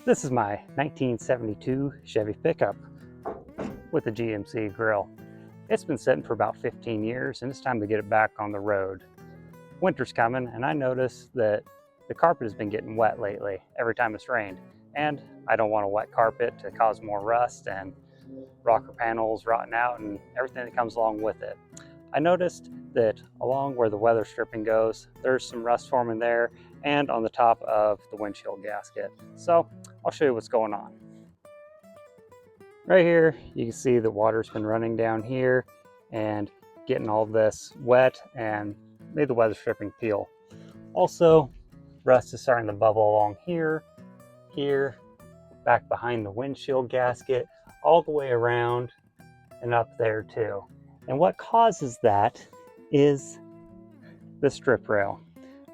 This is my 1972 Chevy pickup with a GMC grille. It's been sitting for about 15 years and it's time to get it back on the road. Winter's coming and I noticed that the carpet has been getting wet lately every time it's rained. And I don't want a wet carpet to cause more rust and rocker panels rotting out and everything that comes along with it. I noticed that along where the weather stripping goes, there's some rust forming there and on the top of the windshield gasket. So I'll show you what's going on. Right here, you can see the water's been running down here and getting all this wet and made the weather stripping peel. Also, rust is starting to bubble along here, back behind the windshield gasket, all the way around and up there too. And what causes that is the strip rail.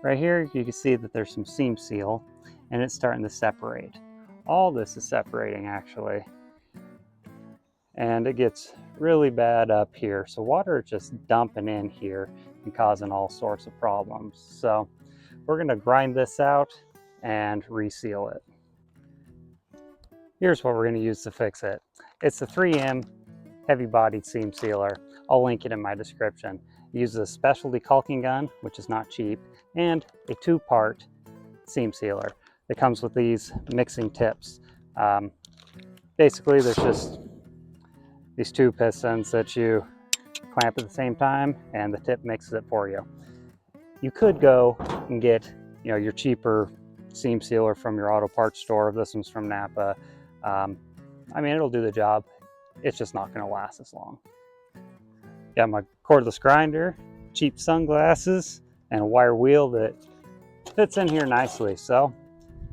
Right here, you can see that there's some seam seal and it's starting to separate. All this is separating actually. And it gets really bad up here. So water is just dumping in here and causing all sorts of problems. So we're gonna grind this out and reseal it. Here's what we're gonna use to fix it. It's the 3M heavy bodied seam sealer. I'll link it in my description. It uses a specialty caulking gun, which is not cheap, and a 2-part seam sealer. It comes with these mixing tips. Basically, there's just these 2 pistons that you clamp at the same time, and the tip mixes it for you. You could go and get, your cheaper seam sealer from your auto parts store. This one's from Napa. It'll do the job. It's just not going to last as long. Got my cordless grinder, cheap sunglasses, and a wire wheel that fits in here nicely. So,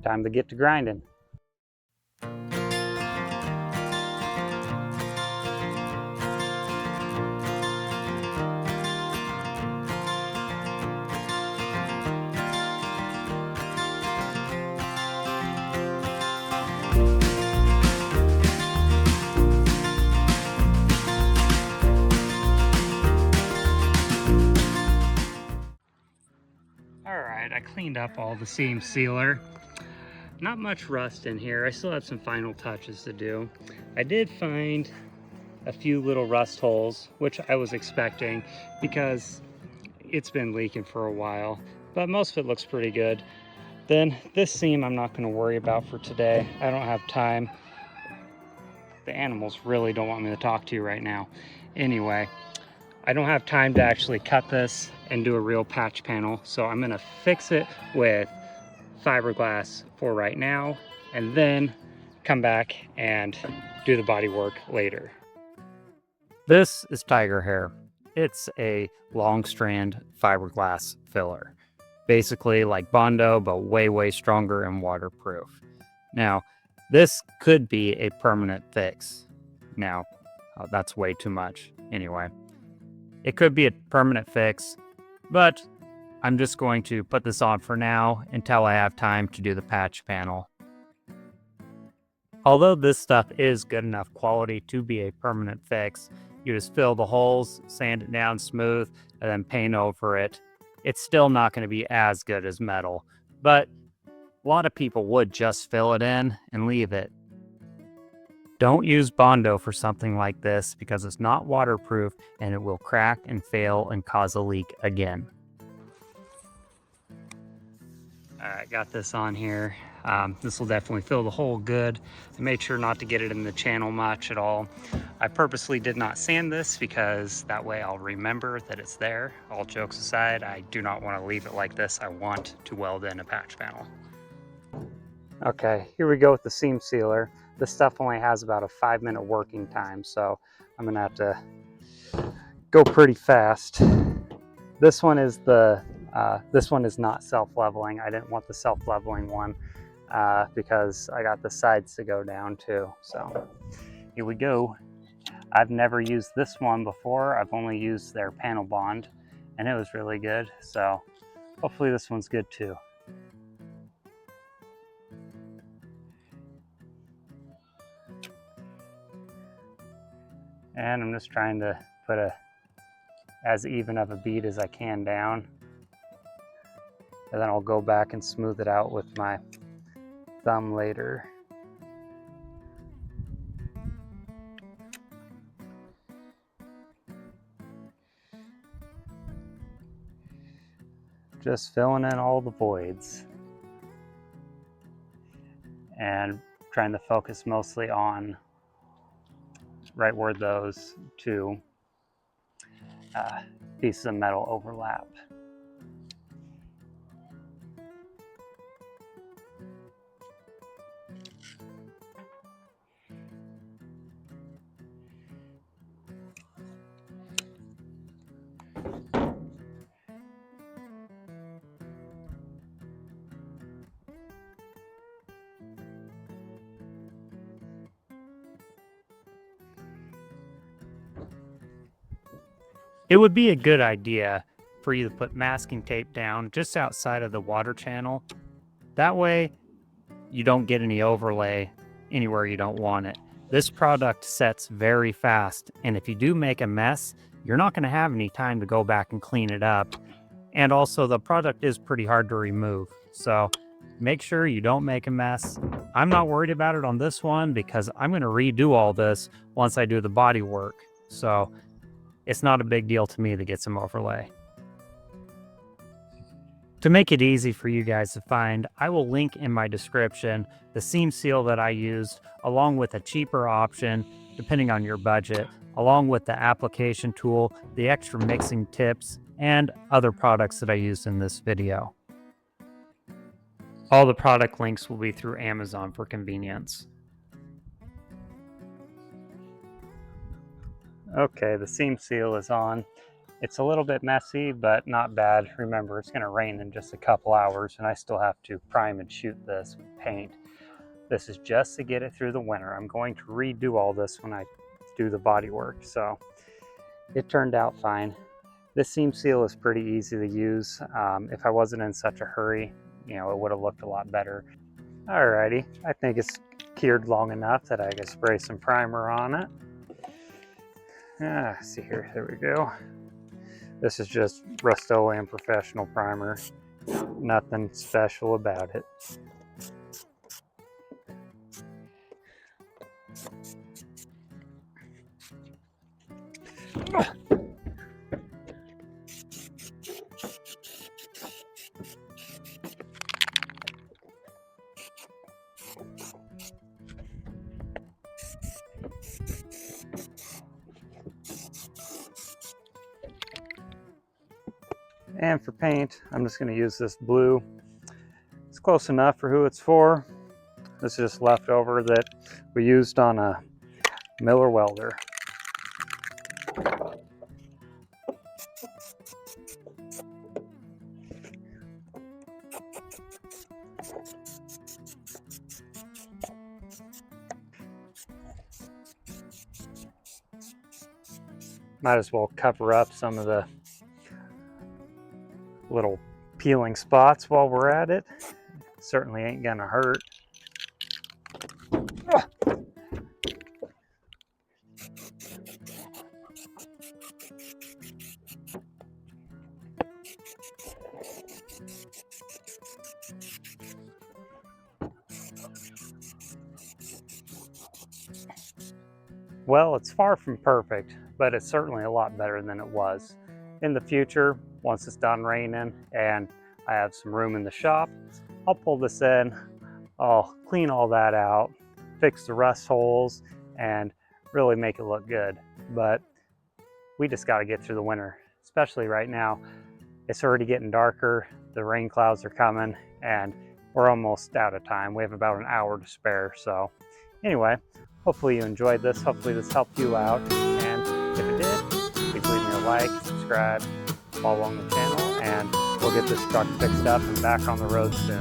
time to get to grinding. Alright, I cleaned up all the seam sealer. Not much rust in here. I still have some final touches to do. I did find a few little rust holes, which I was expecting because it's been leaking for a while, but most of it looks pretty good. Then this seam I'm not going to worry about for today. I don't have time. The animals really don't want me to talk to you right now. Anyway, I don't have time to actually cut this and do a real patch panel, so I'm going to fix it with fiberglass for right now and then come back and do the body work later. This is Tiger Hair. It's a long strand fiberglass filler, basically like Bondo, but way stronger and waterproof. Now this could be a permanent fix. Now that's way too much. Anyway, it could be a permanent fix, but I'm just going to put this on for now until I have time to do the patch panel. Although this stuff is good enough quality to be a permanent fix, you just fill the holes, sand it down smooth, and then paint over it. It's still not going to be as good as metal, but a lot of people would just fill it in and leave it. Don't use Bondo for something like this because it's not waterproof and it will crack and fail and cause a leak again. Alright, got this on here. This will definitely fill the hole good. I made sure not to get it in the channel much at all. I purposely did not sand this because that way I'll remember that it's there. All jokes aside, I do not want to leave it like this. I want to weld in a patch panel. Okay, here we go with the seam sealer. This stuff only has about a 5-minute working time, so I'm gonna have to go pretty fast. This one is not self-leveling. I didn't want the self-leveling one because I got the sides to go down too. So here we go. I've never used this one before. I've only used their panel bond and it was really good. So hopefully this one's good too. And I'm just trying to put as even of a bead as I can down. And then I'll go back and smooth it out with my thumb later. Just filling in all the voids and trying to focus mostly on right where those two pieces of metal overlap. It would be a good idea for you to put masking tape down just outside of the water channel. That way you don't get any overlay anywhere you don't want it. This product sets very fast, and if you do make a mess, you're not going to have any time to go back and clean it up. And also the product is pretty hard to remove, so make sure you don't make a mess. I'm not worried about it on this one because I'm going to redo all this once I do the body work, so it's not a big deal to me to get some overlay. To make it easy for you guys to find, I will link in my description the seam seal that I used, along with a cheaper option, depending on your budget, along with the application tool, the extra mixing tips, and other products that I used in this video. All the product links will be through Amazon for convenience. Okay, the seam seal is on. It's a little bit messy, but not bad. Remember, it's going to rain in just a couple hours, and I still have to prime and shoot this with paint. This is just to get it through the winter. I'm going to redo all this when I do the body work, so it turned out fine. This seam seal is pretty easy to use. If I wasn't in such a hurry, you know, it would have looked a lot better. Alrighty, I think it's cured long enough that I can spray some primer on it. See here, there we go. This is just Rust-Oleum Professional Primer. Nothing special about it. And for paint, I'm just going to use this blue. It's close enough for who it's for. This is just leftover that we used on a Miller welder. Might as well cover up some of the little peeling spots while we're at it. Certainly ain't gonna hurt. Well, it's far from perfect, but it's certainly a lot better than it was. In the future, once it's done raining and I have some room in the shop, I'll pull this in, I'll clean all that out, fix the rust holes, and really make it look good. But we just got to get through the winter, especially right now. It's already getting darker, the rain clouds are coming, and we're almost out of time. We have about an hour to spare. So anyway, hopefully you enjoyed this. Hopefully this helped you out. And if it did, please leave me a like, subscribe, follow on the channel, and we'll get this truck fixed up and back on the road soon.